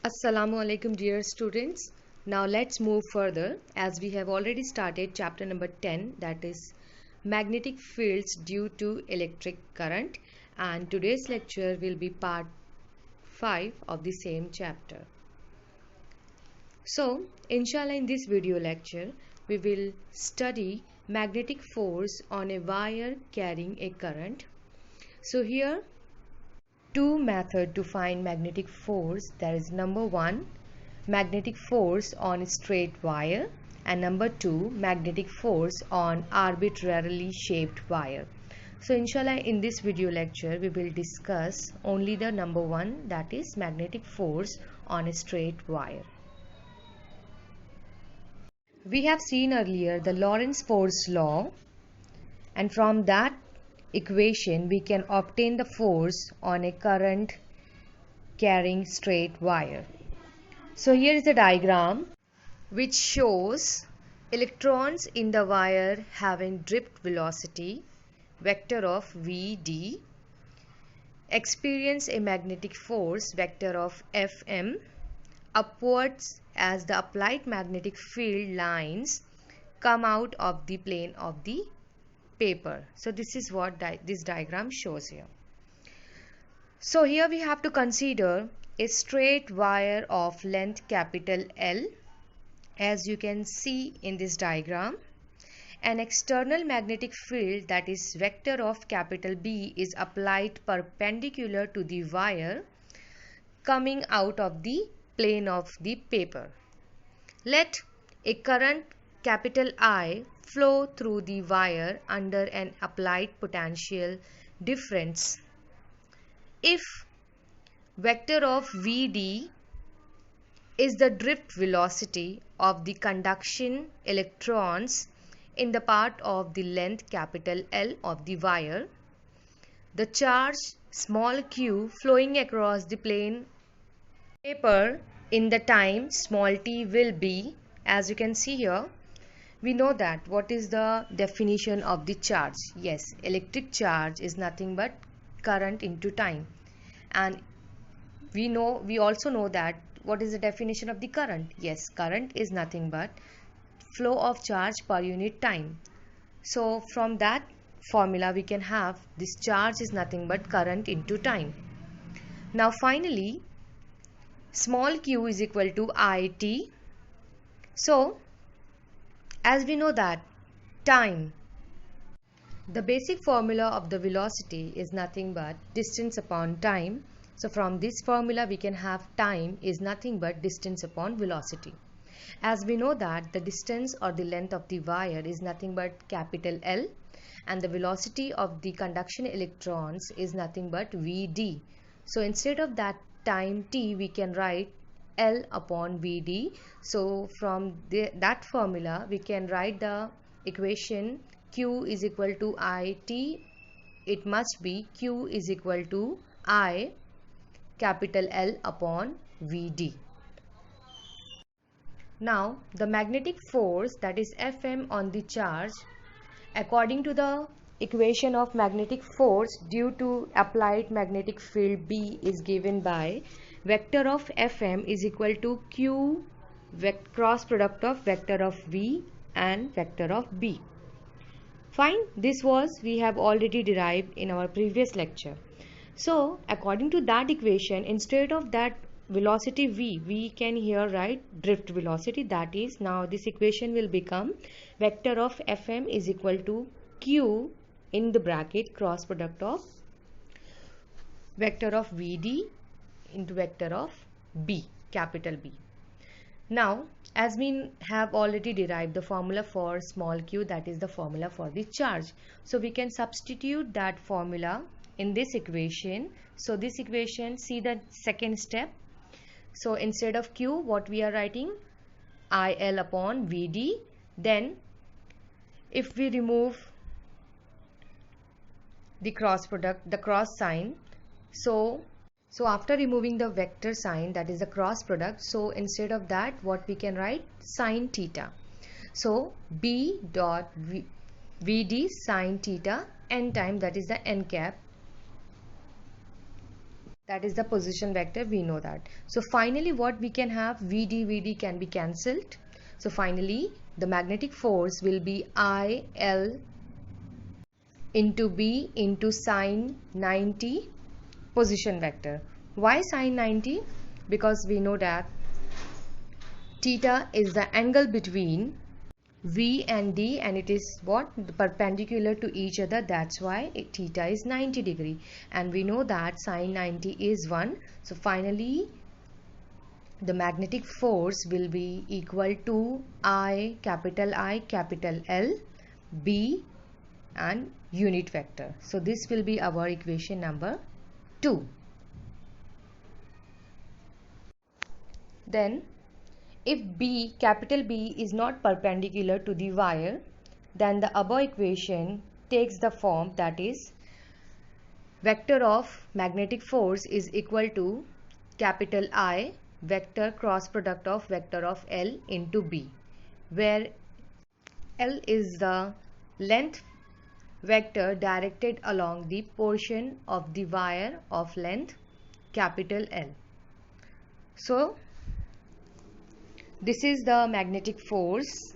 Assalamu alaikum dear students. Now let's move further as we have already started chapter number 10, that is magnetic fields due to electric current, and today's lecture will be part 5 of the same chapter. So inshallah in this video lecture we will study magnetic force on a wire carrying a current. So here two methods to find magnetic force. There is number 1, magnetic force on a straight wire, and number 2, magnetic force on arbitrarily shaped wire. So inshallah in this video lecture we will discuss only the number 1, that is magnetic force on a straight wire. We have seen earlier the Lorentz force law, and from that equation we can obtain the force on a current carrying straight wire. So here is the diagram which shows electrons in the wire having drift velocity vector of Vd experience a magnetic force vector of Fm upwards as the applied magnetic field lines come out of the plane of the paper. So this is what this diagram shows here. So here we have to consider a straight wire of length capital L. As you can see in this diagram, an external magnetic field, that is vector of capital B, is applied perpendicular to the wire coming out of the plane of the paper. Let a current capital I flow through the wire under an applied potential difference. If vector of Vd is the drift velocity of the conduction electrons in the part of the length capital L of the wire, the charge small q flowing across the plane paper in the time small t will be, as you can see here, we know that what is the definition of the charge. Yes, electric charge is nothing but current into time, and we also know that what is the definition of the current. Yes, current is nothing but flow of charge per unit time. So from that formula we can have this charge is nothing but current into time. Now finally small q is equal to it. So as we know that time, the basic formula of the velocity is nothing but distance upon time. So from this formula we can have time is nothing but distance upon velocity. As we know that the distance or the length of the wire is nothing but capital L, and the velocity of the conduction electrons is nothing but Vd. So instead of that time t we can write L upon Vd. So from that formula we can write the equation q is equal to it. It must be q is equal to I capital L upon Vd. Now the magnetic force, that is Fm on the charge, according to the equation of magnetic force due to applied magnetic field B, is given by vector of Fm is equal to q cross product of vector of V and vector of B. Fine, this was we have already derived in our previous lecture. So according to that equation, instead of that velocity V, we can here write drift velocity. That is, now this equation will become vector of Fm is equal to q in the bracket cross product of vector of Vd into vector of B, capital B. Now as we have already derived the formula for small q, that is the formula for the charge, so we can substitute that formula in this equation. So this equation, see the second step. So instead of q, what we are writing, IL upon Vd. Then if we remove the cross product, the cross sign, so after removing the vector sign, that is the cross product, so instead of that what we can write, sine theta. So B dot Vd sine theta n time, that is the n cap That is the position vector, we know that. So finally what we can have, VD can be cancelled. So finally the magnetic force will be IL into B into sine 90 position vector. Why sine 90? Because we know that theta is the angle between V and D, and it is what? Perpendicular to each other. That's why theta is 90 degree, and we know that sine 90 is 1. So finally the magnetic force will be equal to I capital L B and unit vector. So this will be our equation number 2. Then if capital B is not perpendicular to the wire, then the above equation takes the form, that is vector of magnetic force is equal to capital I vector cross product of vector of L into B, where L is the length vector directed along the portion of the wire of length capital L. So this is the magnetic force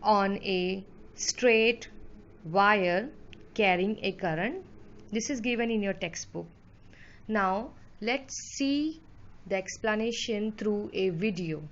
on a straight wire carrying a current. This is given in your textbook. Now let's see the explanation through a video.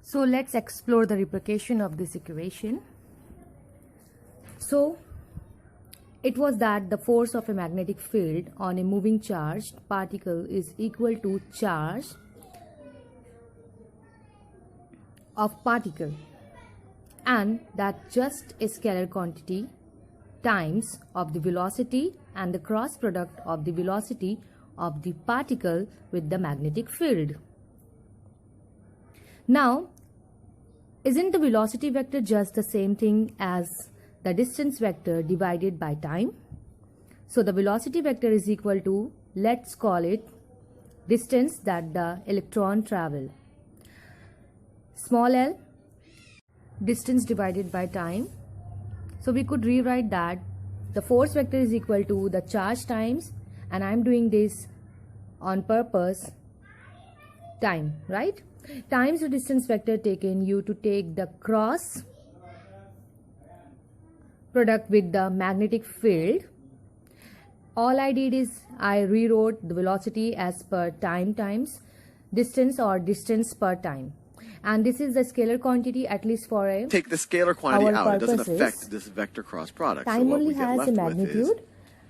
So let's explore the replication of this equation. So it was that the force of a magnetic field on a moving charged particle is equal to charge of particle, and that just a scalar quantity times of the velocity and the cross product of the velocity of the particle with the magnetic field. Now, isn't the velocity vector just the same thing as the distance vector divided by time? So the velocity vector is equal to, let's call it distance that the electron travel, small l, distance divided by time. So we could rewrite that the force vector is equal to the charge times, and I am doing this on purpose, time, right? Times the distance vector taken you to take the cross product with the magnetic field. All I did is I rewrote the velocity as per time times distance or distance per time. And this is the scalar quantity, at least for a take the scalar quantity out. It doesn't purposes. affect this vector cross product. Time so only has a magnitude,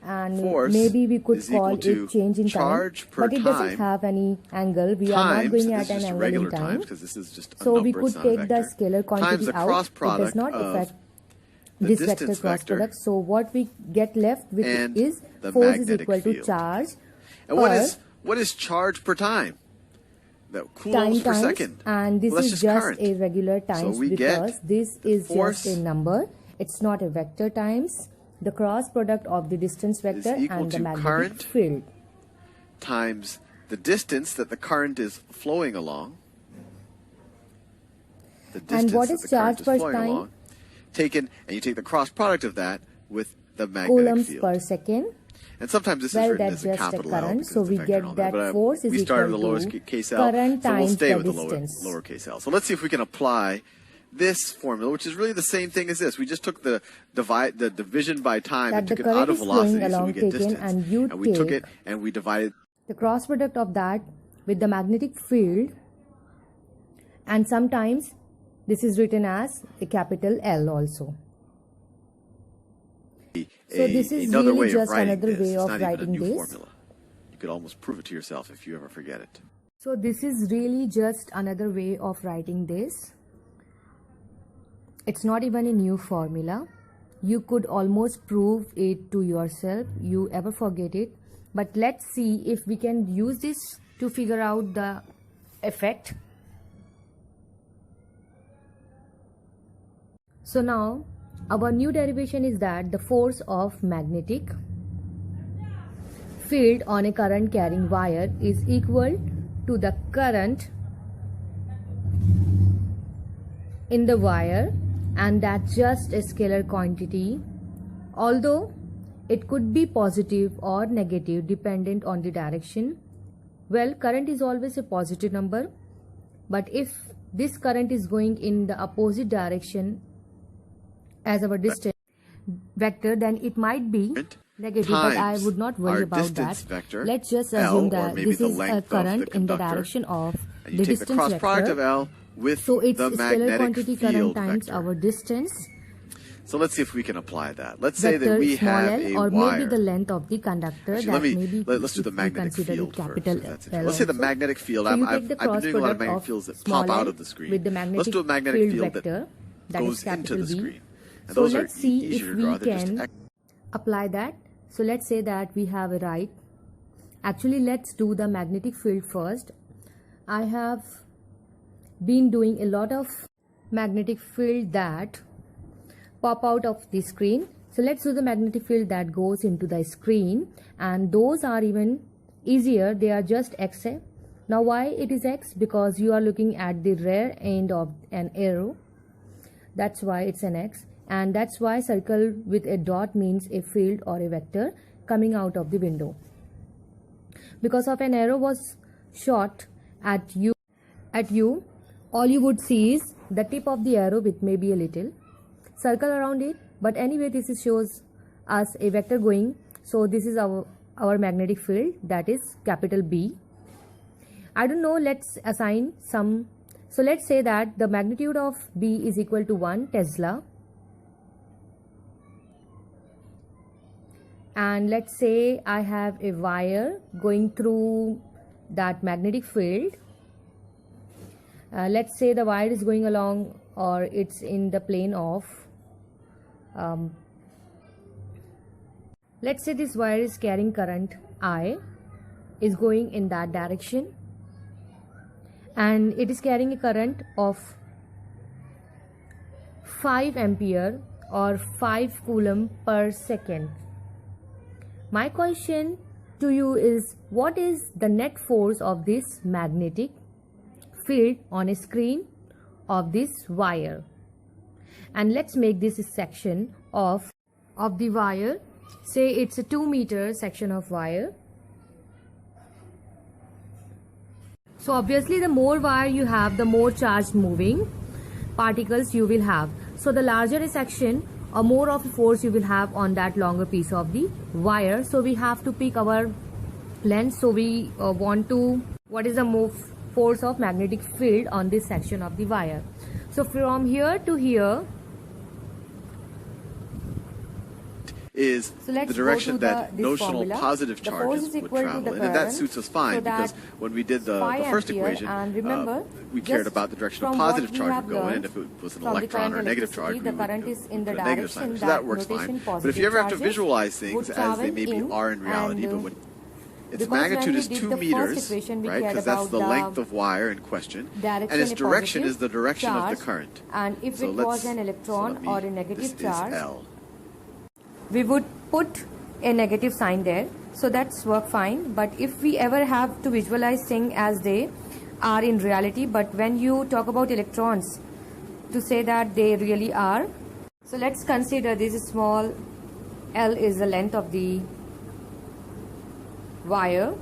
and maybe we could call it change in time, but it doesn't have any angle. We are not going at an angle in time. This is just a so number, we could take the scalar quantity out. It does not affect this vector cross product. So what we get left with is force is equal to charge. And what is charge per time? The coulombs per second. And this is just a regular times, so because this is just a number. It's not a vector times the cross product of the distance vector and the magnetic field times the distance that the current is flowing along. The distance and what is charge per time? Taken, and you take the cross product of that with the magnetic coulombs field. Per second. And sometimes this is written as a capital L current, so we get that force is we started equal with to the lowercase L, current so we'll times stay the with the distance. lowercase L. So let's see if we can apply this formula, which is really the same thing as this. We just took the division by time and took it out of velocity, so we get distance. And we took it and we divided the cross product of that with the magnetic field, and sometimes this is written as a capital L also. So this is really just another way of writing this. Formula. You could almost prove it to yourself if you ever forget it. So this is really just another way of writing this. It's not even a new formula. You could almost prove it to yourself. You ever forget it. But let's see if we can use this to figure out the effect. So now our new derivation is that the force of magnetic field on a current carrying wire is equal to the current in the wire, and that's just a scalar quantity, although It could be positive or negative dependent on the direction. Well, current is always a positive number, but if this current is going in the opposite direction as our distance vector, then it might be negative, but I would not worry about that. Let's just assume that this is a current in the direction of the distance vector. So it's scalar quantity current times our distance. So let's see if we can apply that. Let's say that we have a or wire. Maybe the length of the conductor. Actually, let's do the magnetic field first. Let's say the magnetic field. So I've been doing a lot of magnetic fields that pop out of the screen. With the magnetic let's do a magnetic field vector, that goes into the screen. And so those let's are see easier if to draw. we can apply that. So let's say that we have a right. Actually, let's do the magnetic field first. I have been doing a lot of magnetic field that pop out of the screen. So let's do the magnetic field that goes into the screen, and those are even easier. They are just X. Now why it is X? Because you are looking at the rear end of an arrow. That's why it's an X, and that's why circle with a dot means a field or a vector coming out of the window. Because of an arrow was shot at you, all you would see is the tip of the arrow with maybe a little circle around it. But anyway, this shows us a vector going. So this is our magnetic field, that is capital B. I don't know, let's assign some. So let's say that the magnitude of B is equal to 1 Tesla. And let's say I have a wire going through that magnetic field. Let's say the wire is going along, or it's in the plane of let's say this wire is carrying current I, is going in that direction, and it is carrying a current of 5 ampere or 5 coulomb per second. My question to you is, what is the net force of this magnetic field on a screen of this wire? And let's make this a section of the wire. Say it's a 2 meter section of wire. So obviously the more wire you have, the more charged moving particles you will have. So the larger a section, or more of a force you will have on that longer piece of the wire. So we have to pick our length. So we want to, what is the force of magnetic field on this section of the wire? So from here to here is the direction that notional positive charges would travel. And that suits us fine, because when we did the first equation, we cared about the direction of positive charge would go in, if it was an electron or a negative charge, we would put a negative sign. So that works fine. But if you ever have to visualize things as they maybe are in reality, but when its magnitude is 2 meters, right, because that's the length of wire in question, and its direction is the direction of the current. And if it was an electron or a negative charge, we would put a negative sign there. So that's work fine. But if we ever have to visualize things as they are in reality, but when you talk about electrons, to say that they really are. So let's consider this small L is the length of the wire.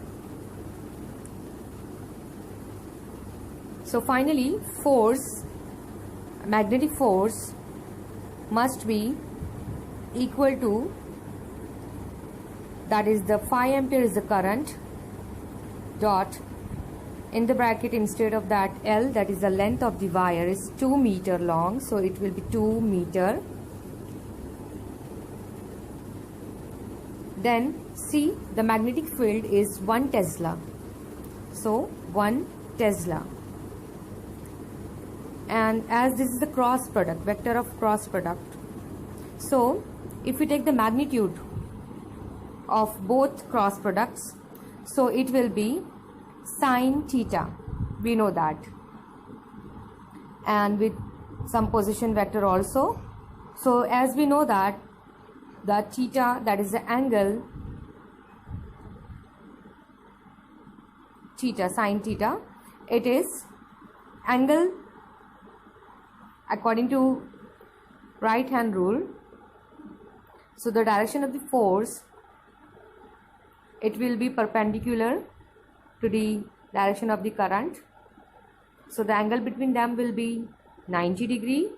So finally, force, magnetic force, must be equal to, that is the 5 ampere is the current, dot, in the bracket, instead of that L, that is the length of the wire, is 2 meter long, so it will be 2 meter. Then see, the magnetic field is 1 Tesla, so 1 Tesla. And as this is the cross product, vector of cross product, so if we take the magnitude of both cross products, so it will be sine theta, we know that, and with some position vector also. So as we know that the theta, that is the angle theta, sine theta, it is angle according to right hand rule. So the direction of the force, it will be perpendicular to the direction of the current. So the angle between them will be 90 degree,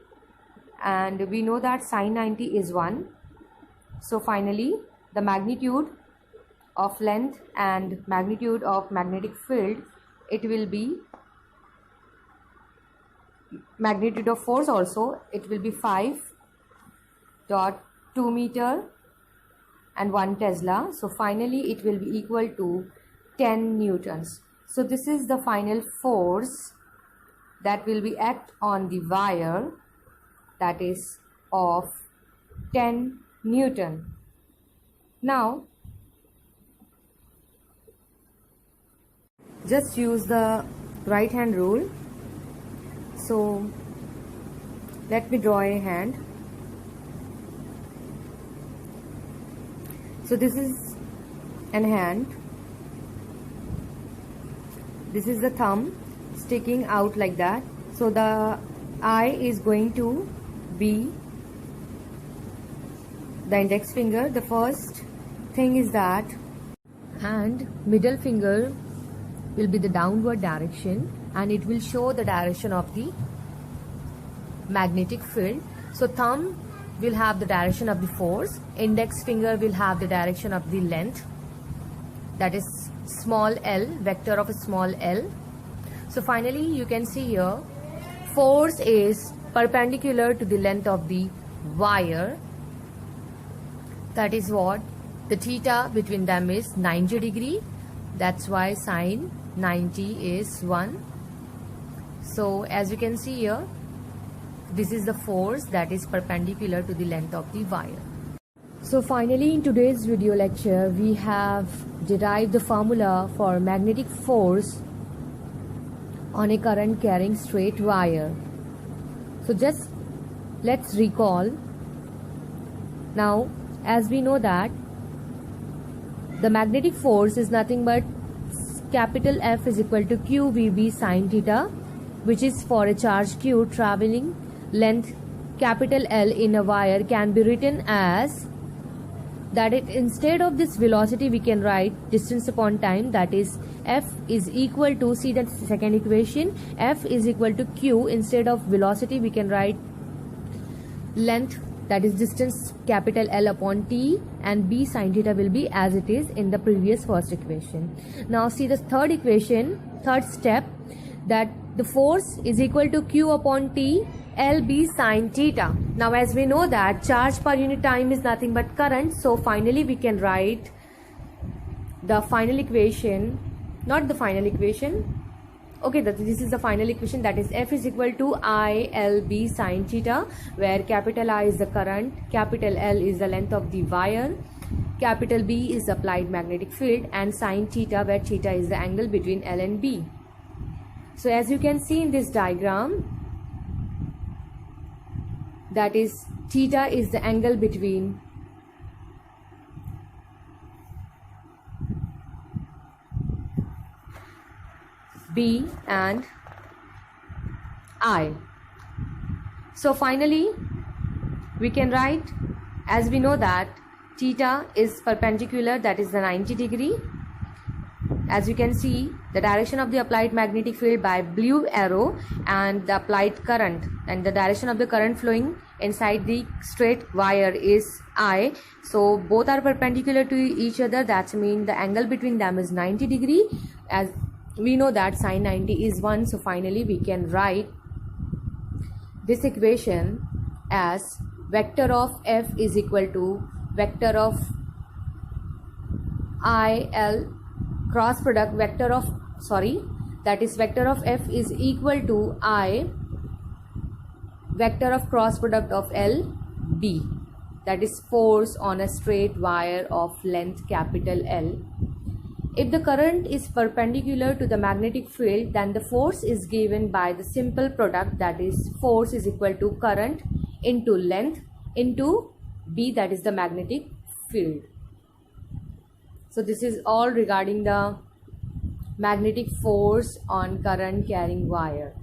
and we know that sine 90 is 1. So finally the magnitude of length and magnitude of magnetic field, it will be magnitude of force also, it will be 5.2 meter and 1 Tesla. So finally it will be equal to 10 newtons. So this is the final force that will be act on the wire, that is of 10 Newton. Now just use the right hand rule. So let me draw a hand. So this is an hand, this is the thumb sticking out like that. So the eye is going to be the index finger. The first thing is that, and middle finger will be the downward direction, and it will show the direction of the magnetic field. So thumb will have the direction of the force, index finger will have the direction of the length, that is small l, vector of a small l. So finally you can see here, force is perpendicular to the length of the wire, that is what, the theta between them is 90 degree, that's why sine 90 is 1. So as you can see here, this is the force that is perpendicular to the length of the wire. So finally in today's video lecture, we have derived the formula for magnetic force on a current carrying straight wire. So just let's recall. Now as we know that the magnetic force is nothing but capital F is equal to QVB sine theta, which is for a charge Q traveling length capital L in a wire, can be written as that instead of this velocity we can write distance upon time, that is F is equal to, see that second equation, F is equal to Q, instead of velocity we can write length, that is distance capital L upon T, and B sine theta will be as it is in the previous first equation. Now see the third equation, third step, that the force is equal to Q upon T, LB sine theta. Now as we know that charge per unit time is nothing but current, so finally we can write the final equation, not the final equation, okay, this is the final equation, that is F is equal to ILB sine theta, where capital I is the current, capital L is the length of the wire, capital B is the applied magnetic field, and sine theta, where theta is the angle between L and B. So as you can see in this diagram, that is theta is the angle between B and I. So finally we can write, as we know that theta is perpendicular, that is the 90 degree. As you can see, the direction of the applied magnetic field by blue arrow, and the applied current and the direction of the current flowing inside the straight wire is I. So both are perpendicular to each other, that means the angle between them is 90 degree. As we know that sine 90 is 1, so finally we can write this equation as vector of F is equal to vector of IL cross product vector of, that is vector of F is equal to I vector of cross product of L B, that is force on a straight wire of length capital L. If the current is perpendicular to the magnetic field, then the force is given by the simple product, that is force is equal to current into length into B, that is the magnetic field. So this is all regarding the magnetic force on current carrying wire.